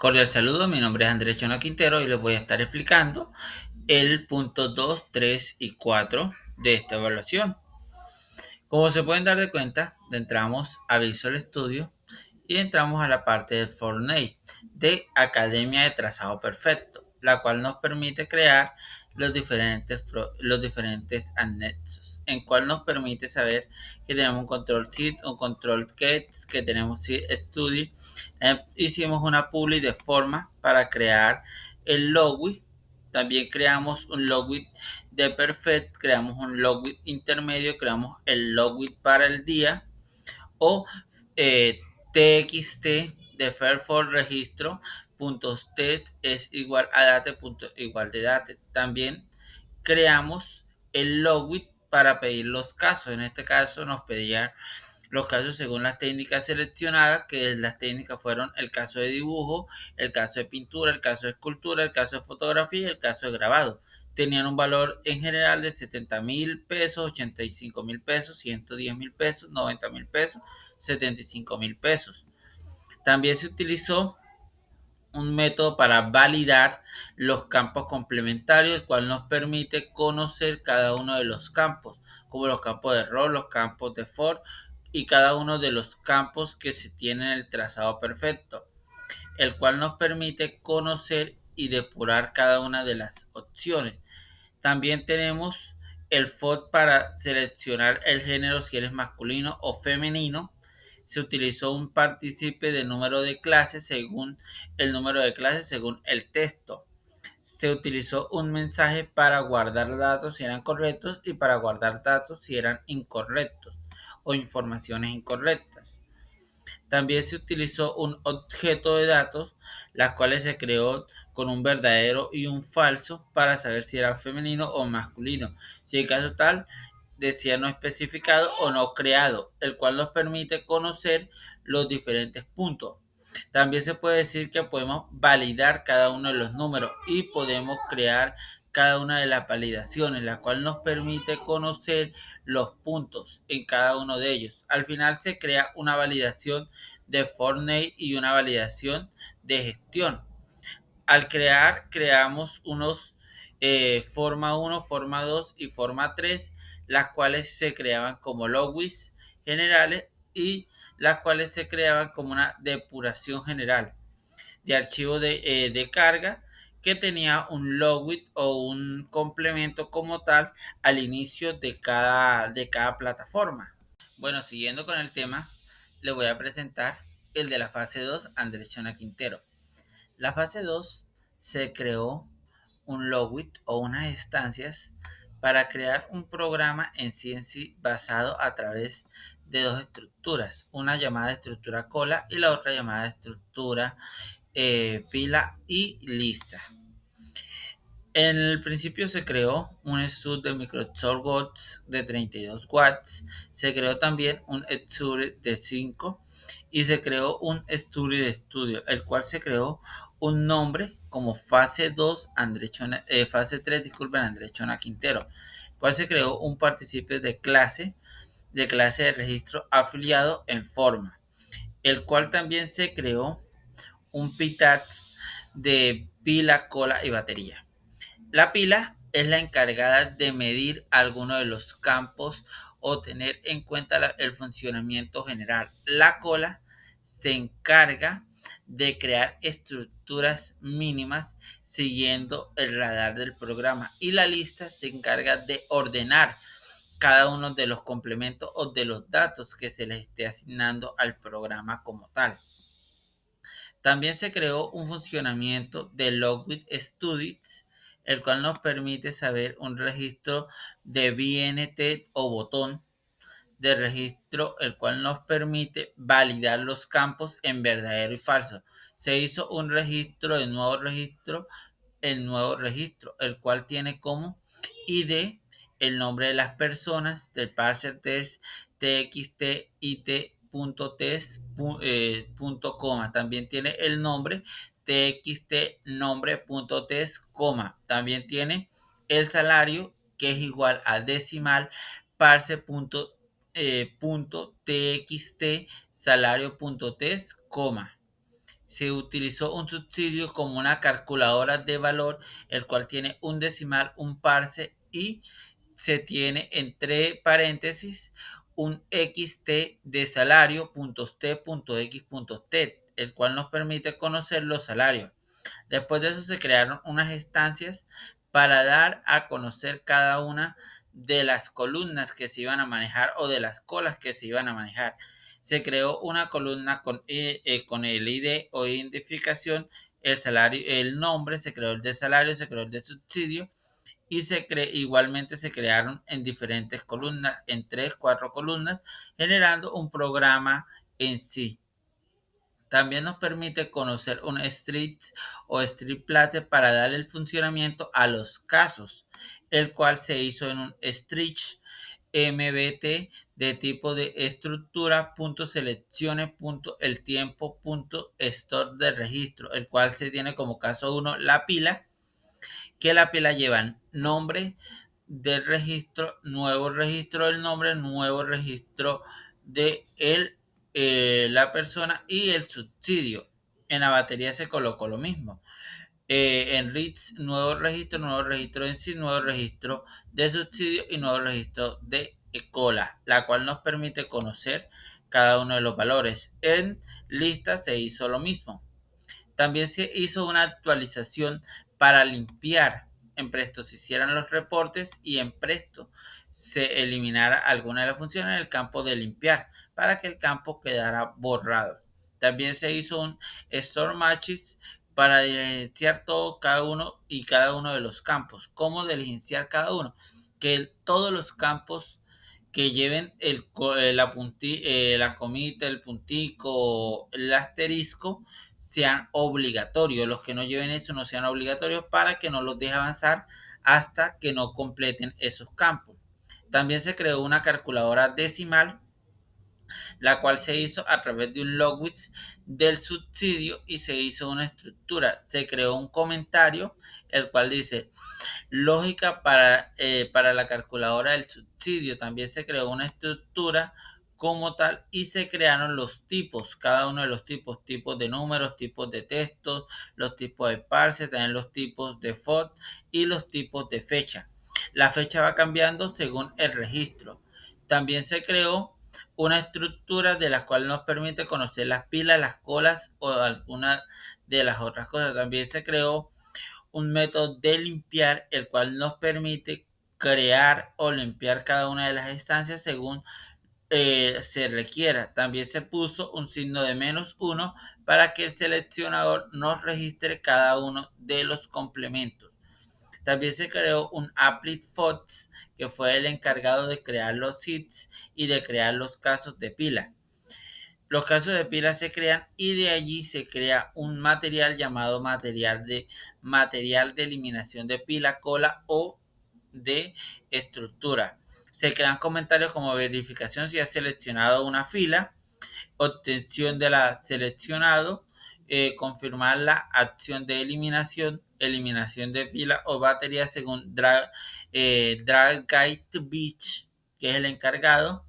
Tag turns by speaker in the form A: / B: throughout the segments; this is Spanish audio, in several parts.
A: Cordial saludo, mi nombre es Andrés Chona Quintero y les voy a estar explicando el punto 2, 3 y 4 de esta evaluación. Como se pueden dar de cuenta, entramos a Visual Studio y entramos a la parte del Fortnite de Academia de Trazado Perfecto, la cual nos permite crear los diferentes anexos, en cual nos permite saber que tenemos un control sheet, un control gets, que tenemos studio. Hicimos una publi de forma para crear el login. También creamos un login de perfect, creamos un login intermedio, creamos el login para el día o txt de Fairphone registro puntos text es igual a date punto igual de date. También creamos el login para pedir los casos. En este caso nos pedían los casos según las técnicas seleccionadas, que las técnicas fueron el caso de dibujo, el caso de pintura, el caso de escultura, el caso de fotografía y el caso de grabado. Tenían un valor en general de 70,000 pesos, 85,000 pesos, 110,000 pesos, 90,000 pesos, 75,000 pesos. También se utilizó un método para validar los campos complementarios, el cual nos permite conocer cada uno de los campos, como los campos de rol, los campos de for y cada uno de los campos que se tienen en el trazado perfecto, el cual nos permite conocer y depurar cada una de las opciones. También tenemos el FOD para seleccionar el género si eres masculino o femenino. Se utilizó un partícipe de número de clases según el número de clases según el texto. Se utilizó un mensaje para guardar datos si eran correctos y para guardar datos si eran incorrectos o informaciones incorrectas. También se utilizó un objeto de datos, las cuales se creó con un verdadero y un falso para saber si era femenino o masculino. Si en caso tal decía no especificado o no creado, el cual nos permite conocer los diferentes puntos. También se puede decir que podemos validar cada uno de los números y podemos crear cada una de las validaciones, la cual nos permite conocer los puntos en cada uno de ellos. Al final se crea una validación de Fortnite y una validación de gestión. Al creamos unos forma 1, forma 2 y forma 3, las cuales se creaban como logis generales y las cuales se creaban como una depuración general de archivo de carga que tenía un logit o un complemento como tal al inicio de cada plataforma. Bueno, siguiendo con el tema, le voy a presentar el de la fase 2, Andrés Chona Quintero. La fase 2 se creó un logit o unas instancias para crear un programa en CNC basado a través de dos estructuras, una llamada estructura cola y la otra llamada estructura pila y lista. En el principio se creó un stud de Microsoft Watts de 32 watts, se creó también un stud de 5 y se creó un stud de estudio, el cual se creó un nombre como fase 2, fase 3, disculpen, Andrés Chona Quintero, el cual se creó un partícipe de clase de registro afiliado en forma, el cual también se creó un PITAX de pila, cola y batería. La pila es la encargada de medir alguno de los campos o tener en cuenta el funcionamiento general. La cola se encarga de crear estructuras mínimas siguiendo el radar del programa y la lista se encarga de ordenar cada uno de los complementos o de los datos que se les esté asignando al programa como tal. También se creó un funcionamiento de Logit Studies, el cual nos permite saber un registro de BNT o botón de registro, el cual nos permite validar los campos en verdadero y falso. Se hizo un registro de nuevo registro, el nuevo registro, el cual tiene como ID el nombre de las personas del parser test txt it .test coma. También tiene el nombre txt nombre.test coma. También tiene el salario que es igual a decimal parse.txt salario.test coma. se utilizó un subsidio como una calculadora de valor, el cual tiene un decimal, un parse y se tiene entre paréntesis un xt de salario, puntos t, punto x, punto t, el cual nos permite conocer los salarios. Después de eso se crearon unas estancias para dar a conocer cada una de las columnas que se iban a manejar o de las colas que se iban a manejar. Se creó una columna con el ID o identificación, el salario, el nombre, se creó el de salario, se creó el de subsidio y igualmente se crearon en diferentes columnas, en 3, 4 columnas, generando un programa en sí. También nos permite conocer un street o street plate para darle el funcionamiento a los casos, el cual se hizo en un stretch MBT de tipo de estructura punto seleccione punto el tiempo punto store de registro, el cual se tiene como caso 1 la pila, que la pila lleva nombre del registro, nuevo registro del nombre, nuevo registro de la persona y el subsidio. En la batería se colocó lo mismo. En REITs, nuevo registro en sí, nuevo registro de subsidio y nuevo registro de cola, la cual nos permite conocer cada uno de los valores. En lista se hizo lo mismo. También se hizo una actualización para limpiar. En Presto se hicieran los reportes y en Presto se eliminara alguna de las funciones en el campo de limpiar para que el campo quedara borrado. También se hizo un Store Matches para diligenciar cada uno de los campos. ¿Cómo diligenciar cada uno? Que todos los campos que lleven la comita, el puntico, el asterisco, sean obligatorios. Los que no lleven eso no sean obligatorios para que no los deje avanzar hasta que no completen esos campos. También se creó una calculadora decimal, la cual se hizo a través de un logwitz del subsidio y se hizo una estructura. Se creó un comentario, el cual dice lógica para la calculadora del subsidio. También se creó una estructura como tal y se crearon los tipos, cada uno de los tipos de números, tipos de textos, los tipos de parse, también los tipos de font y los tipos de fecha. La fecha va cambiando según el registro. También se creó una estructura de la cual nos permite conocer las pilas, las colas o alguna de las otras cosas. También se creó un método de limpiar, el cual nos permite crear o limpiar cada una de las estancias según se requiera. También se puso un signo de -1 para que el seleccionador nos registre cada uno de los complementos. También se creó un applet FOTS, que fue el encargado de crear los hits y de crear los casos de pila. Los casos de pila se crean y de allí se crea un material llamado material de eliminación de pila, cola o de estructura. Se crean comentarios como verificación si ha seleccionado una fila, obtención de la seleccionado, confirmar la acción de eliminación, eliminación de pila o batería según Drag Guide to Beach, que es el encargado,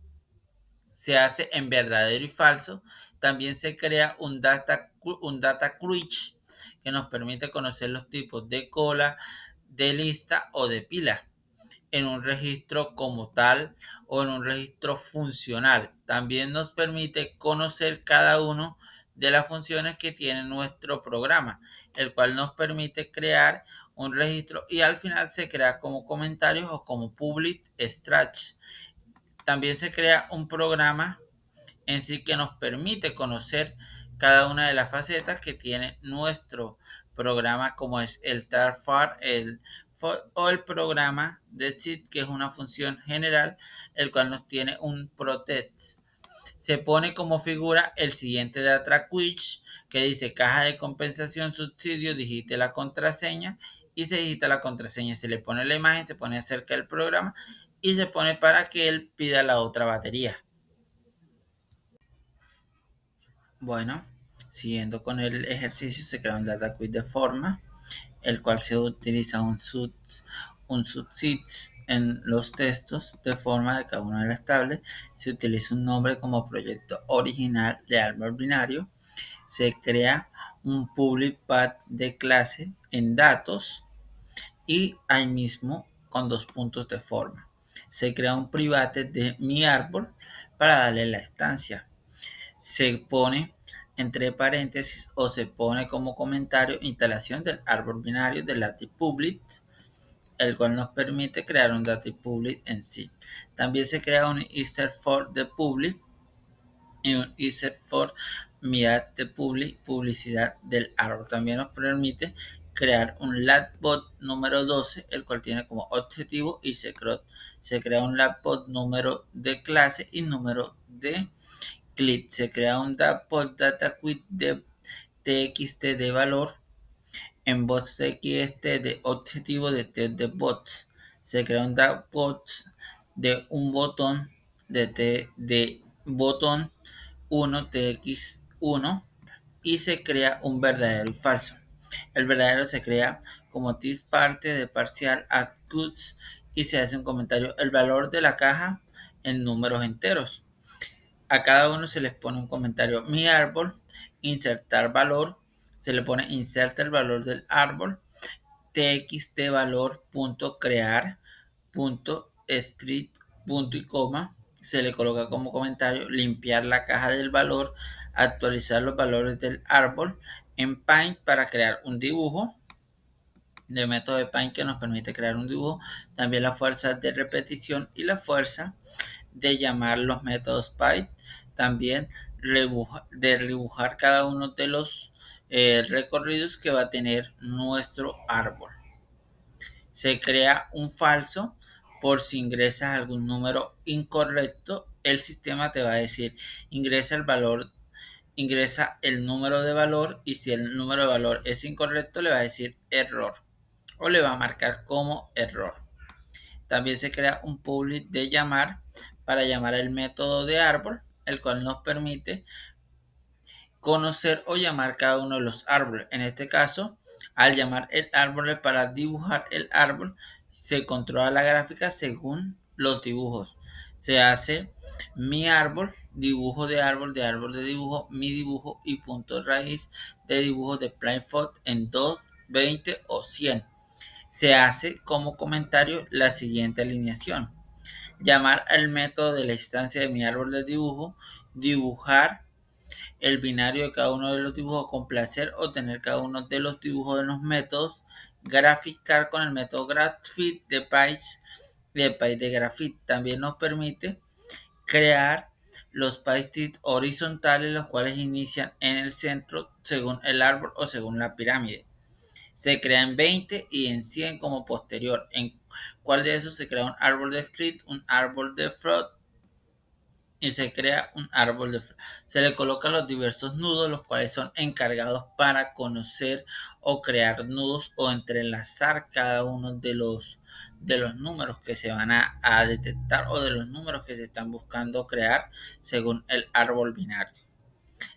A: se hace en verdadero y falso. También se crea un data crunch que nos permite conocer los tipos de cola, de lista o de pila en un registro como tal o en un registro funcional. También nos permite conocer cada uno de las funciones que tiene nuestro programa, el cual nos permite crear un registro y al final se crea como comentarios o como public stretch. También se crea un programa en sí que nos permite conocer cada una de las facetas que tiene nuestro programa, como es el TARFAR o el programa de SID, que es una función general, el cual nos tiene un protect. Se pone como figura el siguiente data quiz que dice caja de compensación subsidio, digite la contraseña y se digita la contraseña, se le pone la imagen, se pone cerca del programa y se pone para que él pida la otra batería. Bueno, siguiendo con el ejercicio, se crea un data quiz de forma, el cual se utiliza un subsits en los textos de forma de cada una de las tablas. Se utiliza un nombre como proyecto original de árbol binario. Se crea un public path de clase en datos y ahí mismo con dos puntos de forma. Se crea un private de mi árbol para darle la instancia. Se pone entre paréntesis o se pone como comentario instalación del árbol binario de DatiPublic, el cual nos permite crear un DatiPublic en sí. También se crea un insert for de public y un insert for mirad de publicidad del árbol. También nos permite crear un LabBot número 12, el cual tiene como objetivo ISECROT. Se crea un LabBot número de clase y número de clip. Se crea un LabBot DataQuit de TXT de valor en bots TXT de objetivo de test de bots. Se crea un LabBot de un botón de botón 1tx1 y se crea un verdadero y falso. El verdadero se crea como this parte de parcial at goods y se hace un comentario el valor de la caja en números enteros. A cada uno se les pone un comentario mi árbol, insertar valor, se le pone inserta el valor del árbol, txt valor punto crear punto street punto y coma, se le coloca como comentario limpiar la caja del valor, actualizar los valores del árbol en Paint para crear un dibujo de método de Paint que nos permite crear un dibujo, también la fuerza de repetición y la fuerza de llamar los métodos Paint, también de dibujar cada uno de los recorridos que va a tener nuestro árbol. Se crea un falso por si ingresas algún número incorrecto, el sistema te va a decir ingresa el valor, ingresa el número de valor y si el número de valor es incorrecto le va a decir error o le va a marcar como error. También se crea un public de llamar para llamar el método de árbol, el cual nos permite conocer o llamar cada uno de los árboles. En este caso, al llamar el árbol para dibujar el árbol, se controla la gráfica según los dibujos. Se hace mi árbol, dibujo de árbol, de árbol de dibujo, mi dibujo y punto raíz de dibujo de plainfot en 2, 20 o 100. Se hace como comentario la siguiente alineación. Llamar al método de la instancia de mi árbol de dibujo, dibujar el binario de cada uno de los dibujos, complacer o tener cada uno de los dibujos de los métodos, graficar con el método GraphFit de Page de GraphFit. También nos permite crear los PyText horizontales, los cuales inician en el centro según el árbol o según la pirámide. Se crea en 20 y en 100 como posterior. En cuál de esos se crea un árbol de script, un árbol de float y se crea un árbol de float. Se le colocan los diversos nudos, los cuales son encargados para conocer o crear nudos o entrelazar cada uno de los números que se van a detectar o de los números que se están buscando crear según el árbol binario.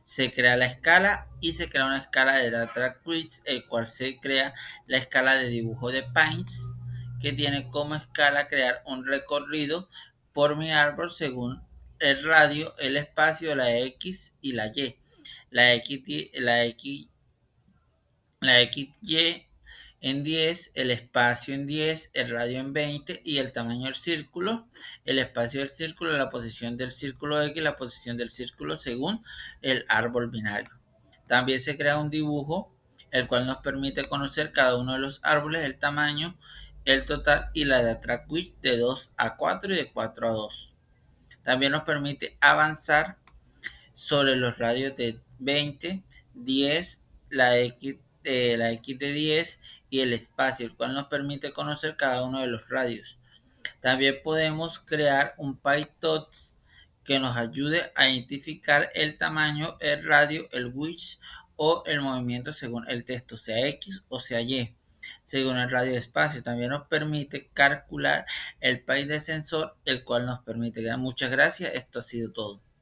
A: Se crea la escala y se crea una escala de data quiz, el cual se crea la escala de dibujo de Paints, que tiene como escala crear un recorrido por mi árbol según el radio, el espacio, la X y la Y. La XY en 10, el espacio en 10, el radio en 20 y el tamaño del círculo, el espacio del círculo, la posición del círculo X, la posición del círculo según el árbol binario. También se crea un dibujo, el cual nos permite conocer cada uno de los árboles, el tamaño, el total y la data quiz de 2 a 4 y de 4 a 2. También nos permite avanzar sobre los radios de 20, 10, la X de 10 y el espacio, el cual nos permite conocer cada uno de los radios. También podemos crear un PyTorch que nos ayude a identificar el tamaño, el radio, el width o el movimiento según el texto, sea X o sea Y, según el radio de espacio. También nos permite calcular el Py de sensor, el cual nos permite. Muchas gracias, esto ha sido todo.